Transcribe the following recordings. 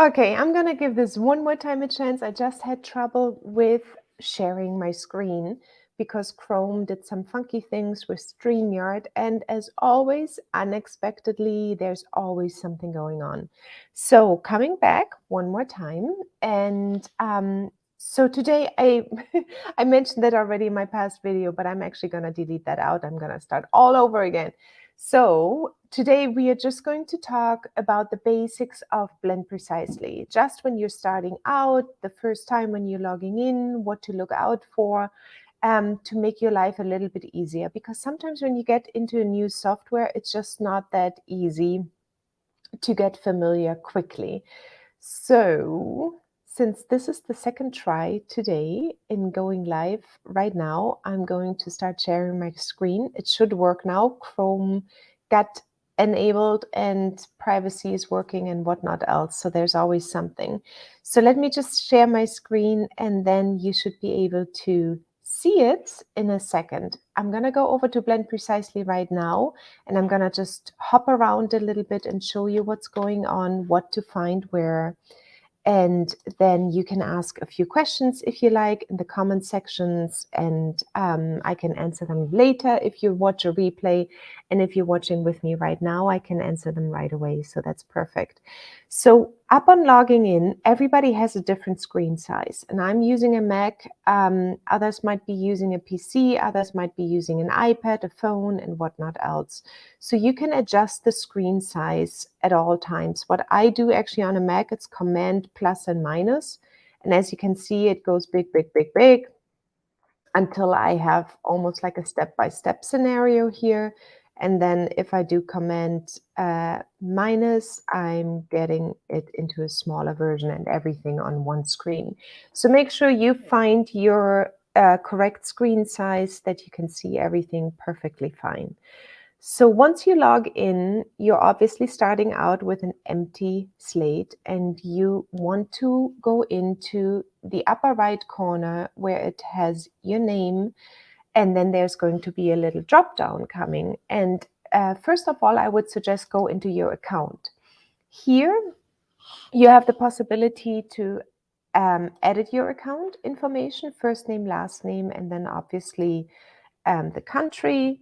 Okay, I'm gonna give this one more time a chance. I just had trouble with sharing my screen because Chrome did some funky things with StreamYard, and as always, unexpectedly, there's always something going on. So coming back one more time, and so today I I mentioned that already in my past video, but I'm actually gonna delete that out. I'm gonna start all over again. So today we are just going to talk about the basics of Blend Precisely. Just when you're starting out, the first time when you're logging in, what to look out for to make your life a little bit easier. Because sometimes when you get into a new software, it's just not that easy to get familiar quickly. So since this is the second try today in going live right now, I'm going to start sharing my screen. It should work now. Chrome got enabled and privacy is working and whatnot else. So there's always something. So let me just share my screen and then you should be able to see it in a second. I'm going to go over to Blend Precisely right now and I'm going to just hop around a little bit and show you what's going on, what to find where. And then you can ask a few questions if you like in the comment sections, and I can answer them later if you watch a replay. And if you're watching with me right now, I can answer them right away. So that's perfect. So upon logging in, everybody has a different screen size. And I'm using a Mac. Others might be using a PC. Others might be using an iPad, a phone, and whatnot else. So you can adjust the screen size at all times. What I do actually on a Mac, it's Command plus and minus. And as you can see, it goes big, big, big, big until I have almost like a step-by-step scenario here. And then if I do Command minus, I'm getting it into a smaller version and everything on one screen. So make sure you find your correct screen size that you can see everything perfectly fine. So once you log in, you're obviously starting out with an empty slate and you want to go into the upper right corner where it has your name, and then there's going to be a little drop down coming. And first of all, I would suggest go into your account. Here, you have the possibility to edit your account information, first name, last name, and then obviously the country.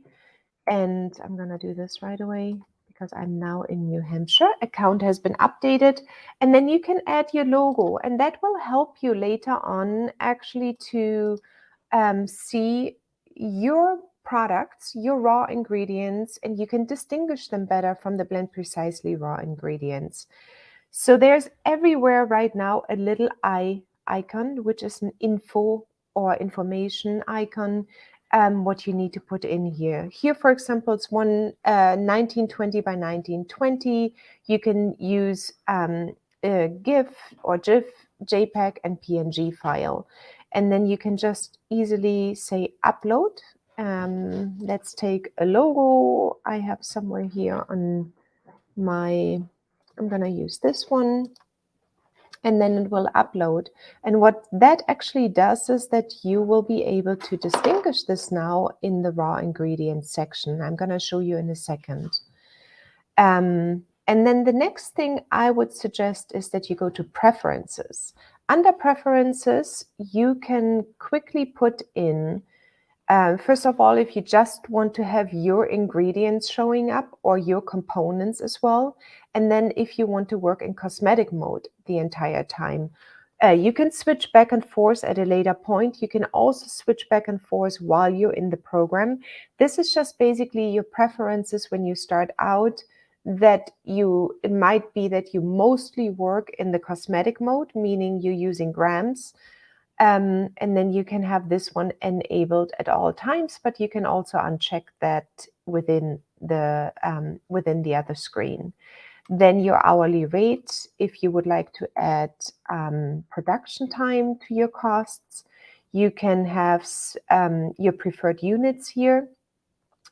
And I'm going to do this right away because I'm now in New Hampshire. Account has been updated. And then you can add your logo. And that will help you later on actually to see your products, your raw ingredients, and you can distinguish them better from the Blend Precisely raw ingredients. So there's everywhere right now a little eye icon, which is an info or information icon. What you need to put in here. Here, for example, it's 1920 by 1920. You can use a GIF or GIF, JPEG, and PNG file. And then you can just easily say upload. Let's take a logo I have somewhere here on my, I'm going to use this one. And then it will upload. And what that actually does is that you will be able to distinguish this now in the raw ingredients section. I'm going to show you in a second. And then the next thing I would suggest is that you go to Preferences. Under Preferences, you can quickly put in first of all, if you just want to have your ingredients showing up or your components as well, and then if you want to work in cosmetic mode the entire time, you can switch back and forth at a later point. You can also switch back and forth while you're in the program. This is just basically your preferences when you start out, that it might be that you mostly work in the cosmetic mode, meaning you're using grams. And then you can have this one enabled at all times, but you can also uncheck that within the other screen. Then your hourly rate, if you would like to add production time to your costs, you can have your preferred units here.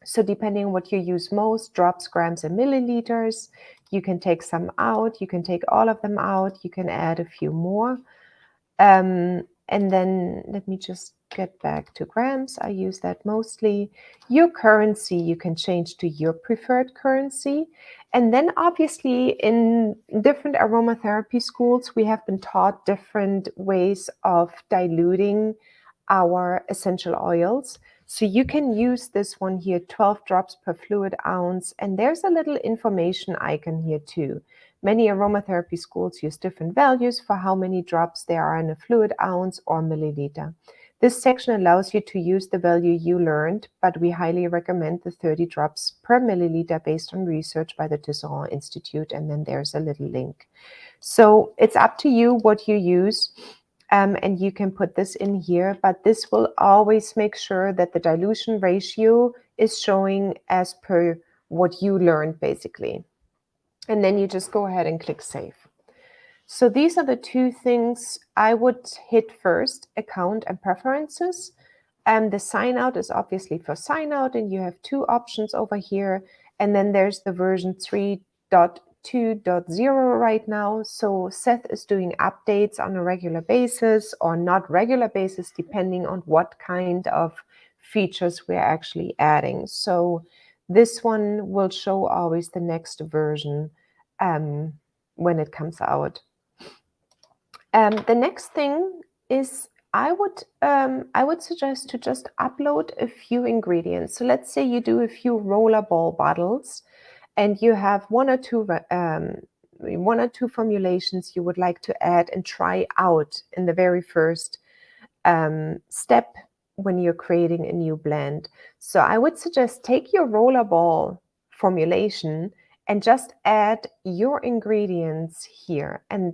So depending on what you use most, drops, grams, and milliliters, you can take some out, you can take all of them out, you can add a few more. And then let me just get back to grams. I use that mostly. Your currency, you can change to your preferred currency. And then obviously in different aromatherapy schools, we have been taught different ways of diluting our essential oils. So you can use this one here, 12 drops per fluid ounce. And there's a little information icon here too. Many aromatherapy schools use different values for how many drops there are in a fluid ounce or milliliter. This section allows you to use the value you learned, but we highly recommend the 30 drops per milliliter based on research by the Tisserand Institute, and then there's a little link. So it's up to you what you use, and you can put this in here, but this will always make sure that the dilution ratio is showing as per what you learned, basically. And then you just go ahead and click Save. So these are the two things I would hit first, account and preferences. The sign out is obviously for sign out, and you have two options over here. And then there's the version 3.2.0 right now. So Seth is doing updates on a regular basis or not regular basis, depending on what kind of features we're actually adding. So this one will show always the next version when it comes out. The next thing is I would suggest to just upload a few ingredients. So let's say you do a few rollerball bottles and you have one or two formulations you would like to add and try out in the very first step when you're creating a new blend. So I would suggest take your rollerball formulation and just add your ingredients here. And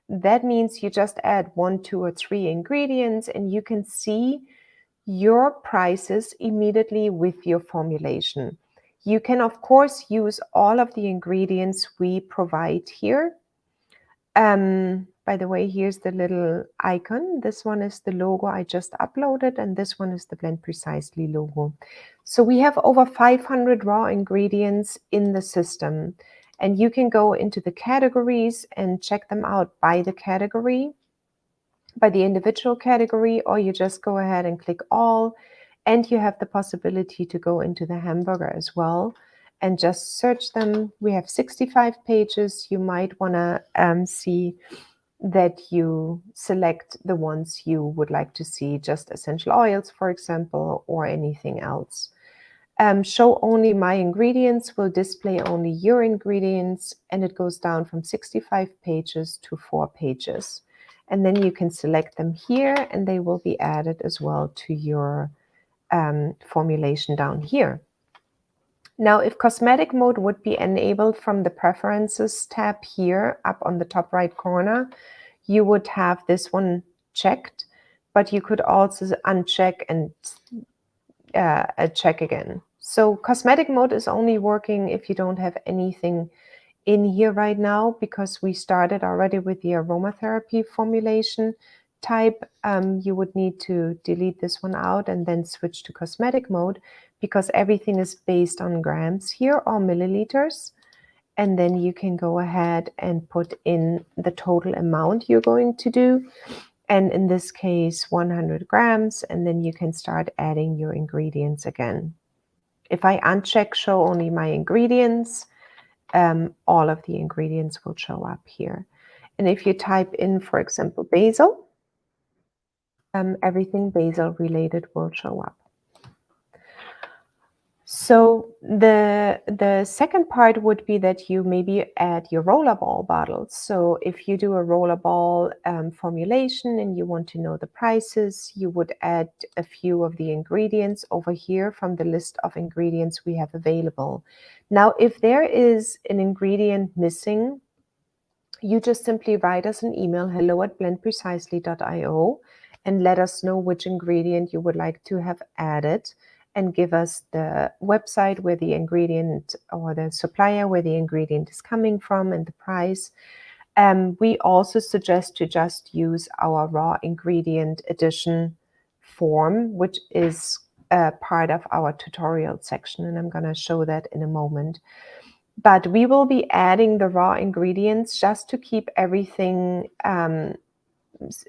that means you just add 1, 2, or 3 ingredients, and you can see your prices immediately with your formulation. You can, of course, use all of the ingredients we provide here. By the way, here's the little icon. This one is the logo I just uploaded, and this one is the Blend Precisely logo. So we have over 500 raw ingredients in the system, and you can go into the categories and check them out by the category, by the individual category, or you just go ahead and click all, and you have the possibility to go into the hamburger as well and just search them. We have 65 pages. You might want to see that you select the ones you would like to see, just essential oils, for example, or anything else. Show only my ingredients will display only your ingredients, and it goes down from 65 pages to 4 pages. And then you can select them here, and they will be added as well to your formulation down here. Now, if Cosmetic Mode would be enabled from the Preferences tab here up on the top right corner, you would have this one checked, but you could also uncheck and check again. So Cosmetic Mode is only working if you don't have anything in here right now, because we started already with the aromatherapy formulation type. You would need to delete this one out and then switch to Cosmetic Mode, because everything is based on grams here or milliliters. And then you can go ahead and put in the total amount you're going to do. And in this case, 100 grams, and then you can start adding your ingredients again. If I uncheck show only my ingredients, all of the ingredients will show up here. And if you type in, for example, basil, everything basil related will show up. So the second part would be that you maybe add your rollerball bottles. So if you do a rollerball formulation and you want to know the prices, you would add a few of the ingredients over here from the list of ingredients we have available. Now, if there is an ingredient missing, you just simply write us an email, hello@blendprecisely.io, and let us know which ingredient you would like to have added, and give us the website where the ingredient, or the supplier where the ingredient is coming from, and the price. We also suggest to just use our raw ingredient addition form, which is part of our tutorial section, and I'm going to show that in a moment. But we will be adding the raw ingredients just to keep everything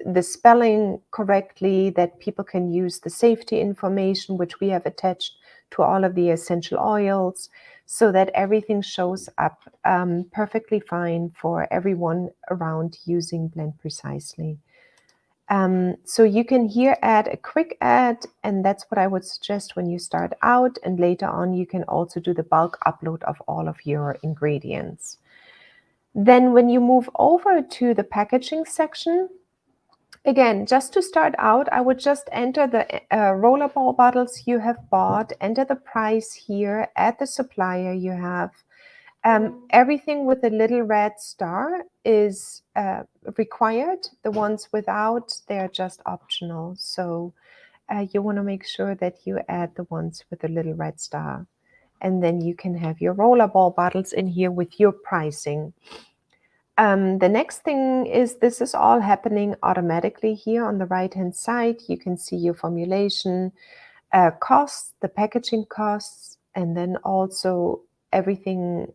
the spelling correctly, that people can use the safety information, which we have attached to all of the essential oils, so that everything shows up perfectly fine for everyone around using Blend Precisely. So you can here add a quick ad, and that's what I would suggest when you start out, and later on you can also do the bulk upload of all of your ingredients. Then when you move over to the packaging section, again, just to start out, I would just enter the rollerball bottles you have bought, enter the price here, add the supplier you have. Everything with a little red star is required. The ones without, they're just optional. So you want to make sure that you add the ones with a little red star. And then you can have your rollerball bottles in here with your pricing. The next thing is this is all happening automatically here on the right-hand side. You can see your formulation costs, the packaging costs, and then also everything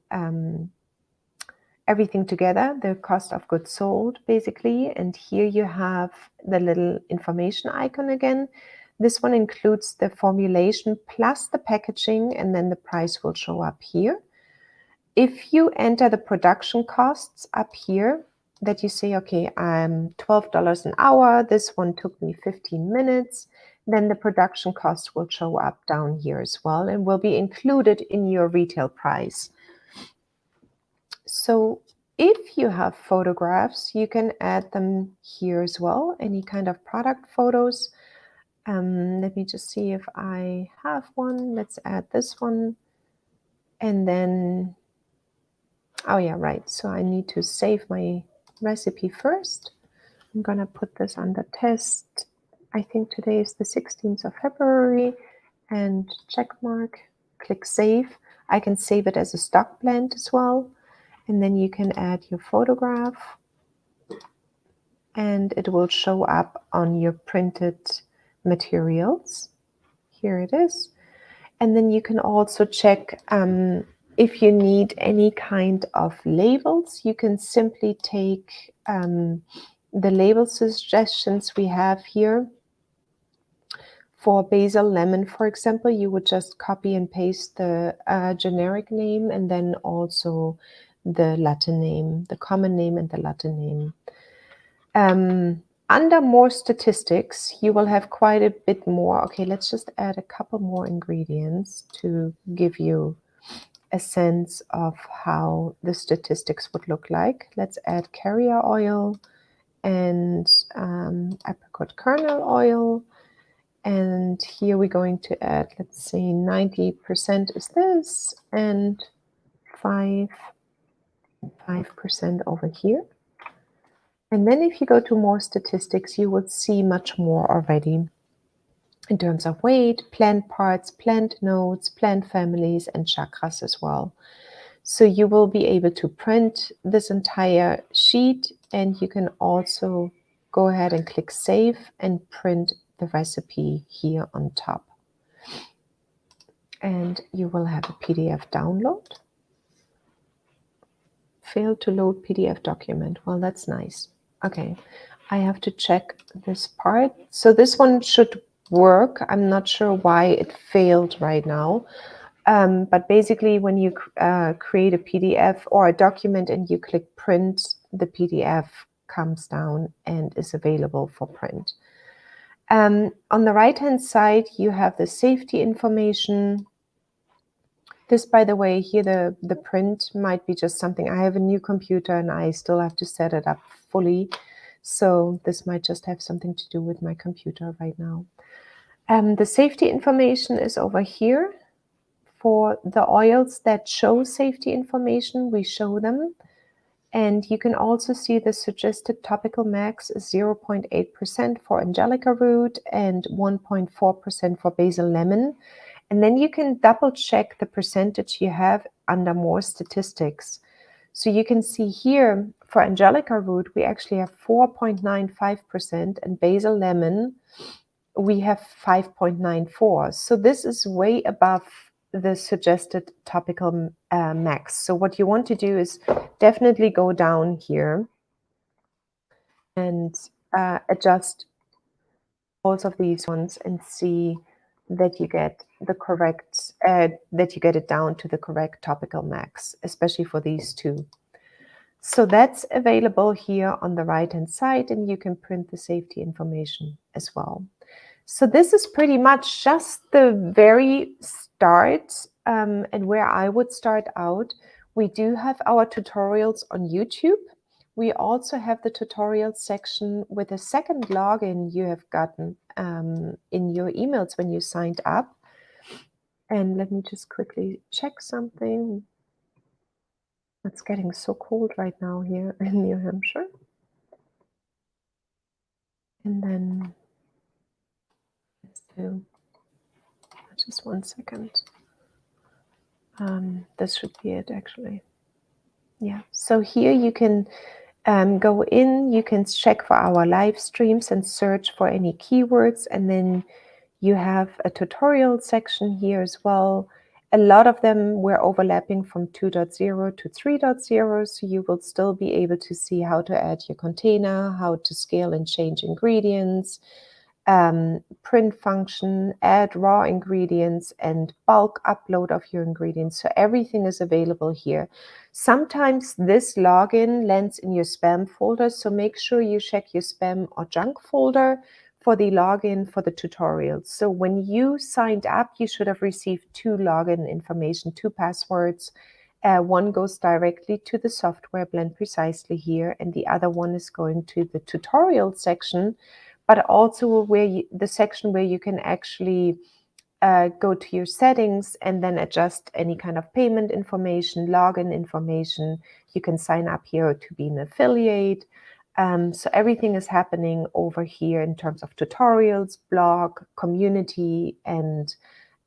together, the cost of goods sold, basically. And here you have the little information icon again. This one includes the formulation plus the packaging, and then the price will show up here. If you enter the production costs up here, that you say, okay, I'm $12 an hour, this one took me 15 minutes, then the production cost will show up down here as well and will be included in your retail price. So if you have photographs, you can add them here as well, any kind of product photos. Let me just see if I have one. Let's add this one. And then, oh yeah, right. So I need to save my recipe first. I'm gonna put this under test. I think today is the 16th of February, and check mark, click save. I can save it as a stock blend as well. And then you can add your photograph and it will show up on your printed materials. Here it is. And then you can also check if you need any kind of labels. You can simply take the label suggestions we have here. For basil lemon, for example, you would just copy and paste the generic name and then also the Latin name, the common name and the Latin name. Under more statistics, you will have quite a bit more. Okay, let's just add a couple more ingredients to give you a sense of how the statistics would look like. Let's add carrier oil and apricot kernel oil. And here we're going to add, let's say 90% is this and 5% over here. And then if you go to more statistics, you will see much more already in terms of weight, plant parts, plant nodes, plant families, and chakras as well. So you will be able to print this entire sheet, and you can also go ahead and click save and print the recipe here on top. And you will have a PDF download. Failed to load PDF document. Well, that's nice. Okay, I have to check this part. So this one should work. I'm not sure why it failed right now. But basically, when you create a PDF or a document and you click print, the PDF comes down and is available for print. On the right-hand side, you have the safety information. This, by the way, here the print might be just something. I have a new computer and I still have to set it up fully. So this might just have something to do with my computer right now. The safety information is over here. For the oils that show safety information, we show them. And you can also see the suggested topical max is 0.8% for Angelica root and 1.4% for basil lemon. And then you can double check the percentage you have under more statistics. So you can see here for Angelica root, we actually have 4.95%, and basil lemon, we have 5.94. So this is way above the suggested topical max. So what you want to do is definitely go down here and adjust both of these ones and see that you get the correct, that you get it down to the correct topical max, especially for these two. So that's available here on the right-hand side, and you can print the safety information as well. So this is pretty much just the very start, and where I would start out. We do have our tutorials on YouTube. We also have the tutorial section with a second login you have gotten in your emails when you signed up. And let me just quickly check something. It's getting so cold right now here in New Hampshire. And then let's do just 1 second. This should be it actually. Yeah, so here you can go in, you can check for our live streams and search for any keywords, and then you have a tutorial section here as well. A lot of them were overlapping from 2.0 to 3.0, so you will still be able to see how to add your container, how to scale and change ingredients, print function, add raw ingredients, and bulk upload of your ingredients. So everything is available here. Sometimes this login lands in your spam folder, so make sure you check your spam or junk folder for the login for the tutorials. So when you signed up, you should have received 2 login information, 2 passwords. One goes directly to the software Blend Precisely here, and the other one is going to the tutorial section, but also where the section where you can actually go to your settings and then adjust any kind of payment information, login information. You can sign up here to be an affiliate. So everything is happening over here in terms of tutorials, blog, community, and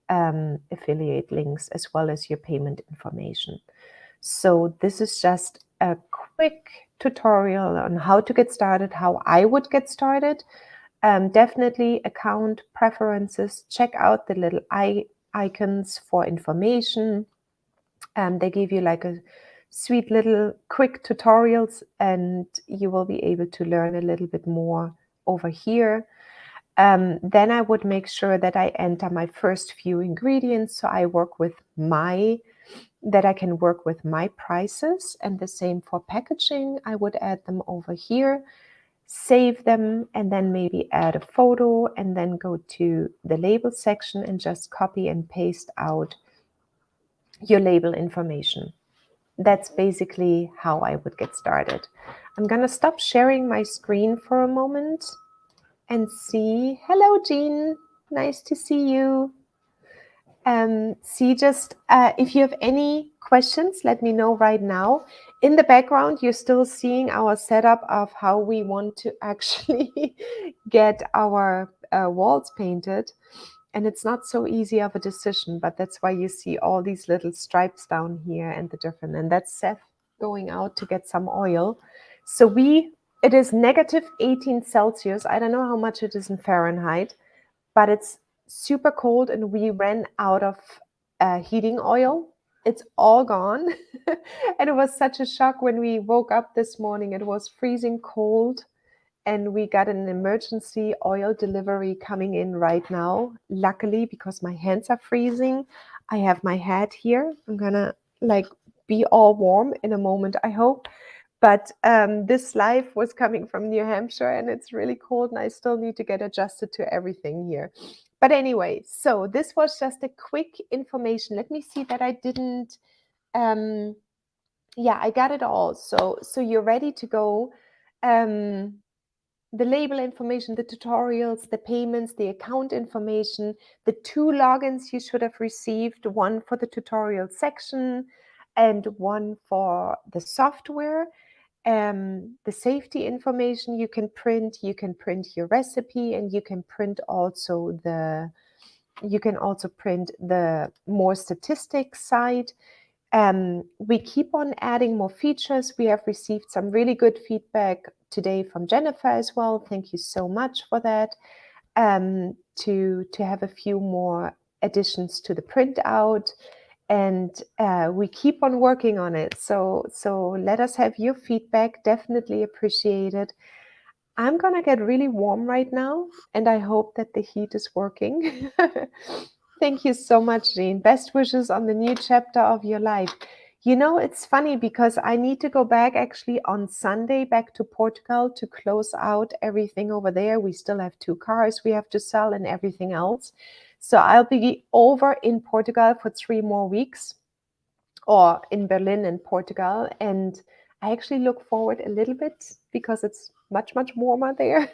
affiliate links, as well as your payment information. So this is just a quick tutorial on how to get started, how I would get started. Definitely account preferences, check out the little icons for information. They give you like a sweet little quick tutorials, and you will be able to learn a little bit more over here. Then I would make sure that I enter my first few ingredients, so I work with that I can work with my prices, and the same for packaging. I would add them over here, save them, and then maybe add a photo, and then go to the label section and just copy and paste out your label information. That's basically how I would get started. I'm gonna stop sharing my screen for a moment and see. Hello, Jean. Nice to see you. If you have any questions, let me know right now. In the background, you're still seeing our setup of how we want to actually get our walls painted. And it's not so easy of a decision, but that's why you see all these little stripes down here and the different, and that's Seth going out to get some oil. So it is negative 18 Celsius. I don't know how much it is in Fahrenheit, but it's super cold, and we ran out of heating oil. It's all gone. And it was such a shock when we woke up this morning. It was freezing cold, and we got an emergency oil delivery coming in right now. Luckily, because my hands are freezing, I have my hat here. I'm gonna be all warm in a moment, I hope. But this live was coming from New Hampshire, and it's really cold, and I still need to get adjusted to everything here. But anyway, so this was just a quick information. Let me see that I didn't. Yeah, I got it all. So you're ready to go. The label information, the tutorials, the payments, the account information, the 2 logins you should have received, one for the tutorial section and one for the software. The safety information you can print your recipe, and you can also print the more statistics side. We keep on adding more features. We have received some really good feedback today from Jennifer as well. Thank you so much for that. To have a few more additions to the printout, and we keep on working on it. So let us have your feedback. Definitely appreciate it. I'm gonna get really warm right now, and I hope that the heat is working. Thank you so much, Jean. Best wishes on the new chapter of your life. You know, it's funny because I need to go back actually on Sunday back to Portugal to close out everything over there. We still have 2 cars we have to sell and everything else. So I'll be over in Portugal for 3 more weeks, or in Berlin and Portugal. And I actually look forward a little bit because it's much, much warmer there.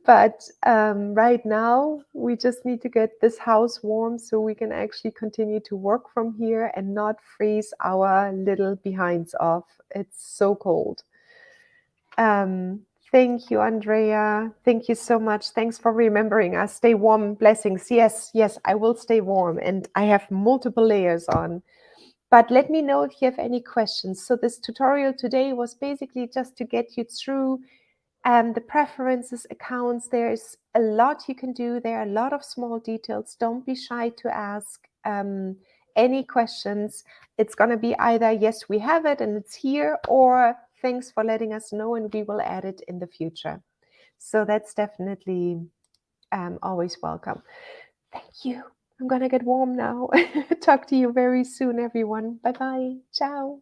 But right now, we just need to get this house warm so we can actually continue to work from here and not freeze our little behinds off. It's so cold. Um, Thank you, Andrea. Thank you so much. Thanks for remembering us. Stay warm. Blessings. Yes, yes, I will stay warm. And I have multiple layers on. But let me know if you have any questions. So this tutorial today was basically just to get you through the preferences accounts. There's a lot you can do. There are a lot of small details. Don't be shy to ask any questions. It's going to be either, yes, we have it and it's here, or thanks for letting us know and we will add it in the future. So that's definitely always welcome. Thank you. I'm going to get warm now. Talk to you very soon, everyone. Bye-bye. Ciao.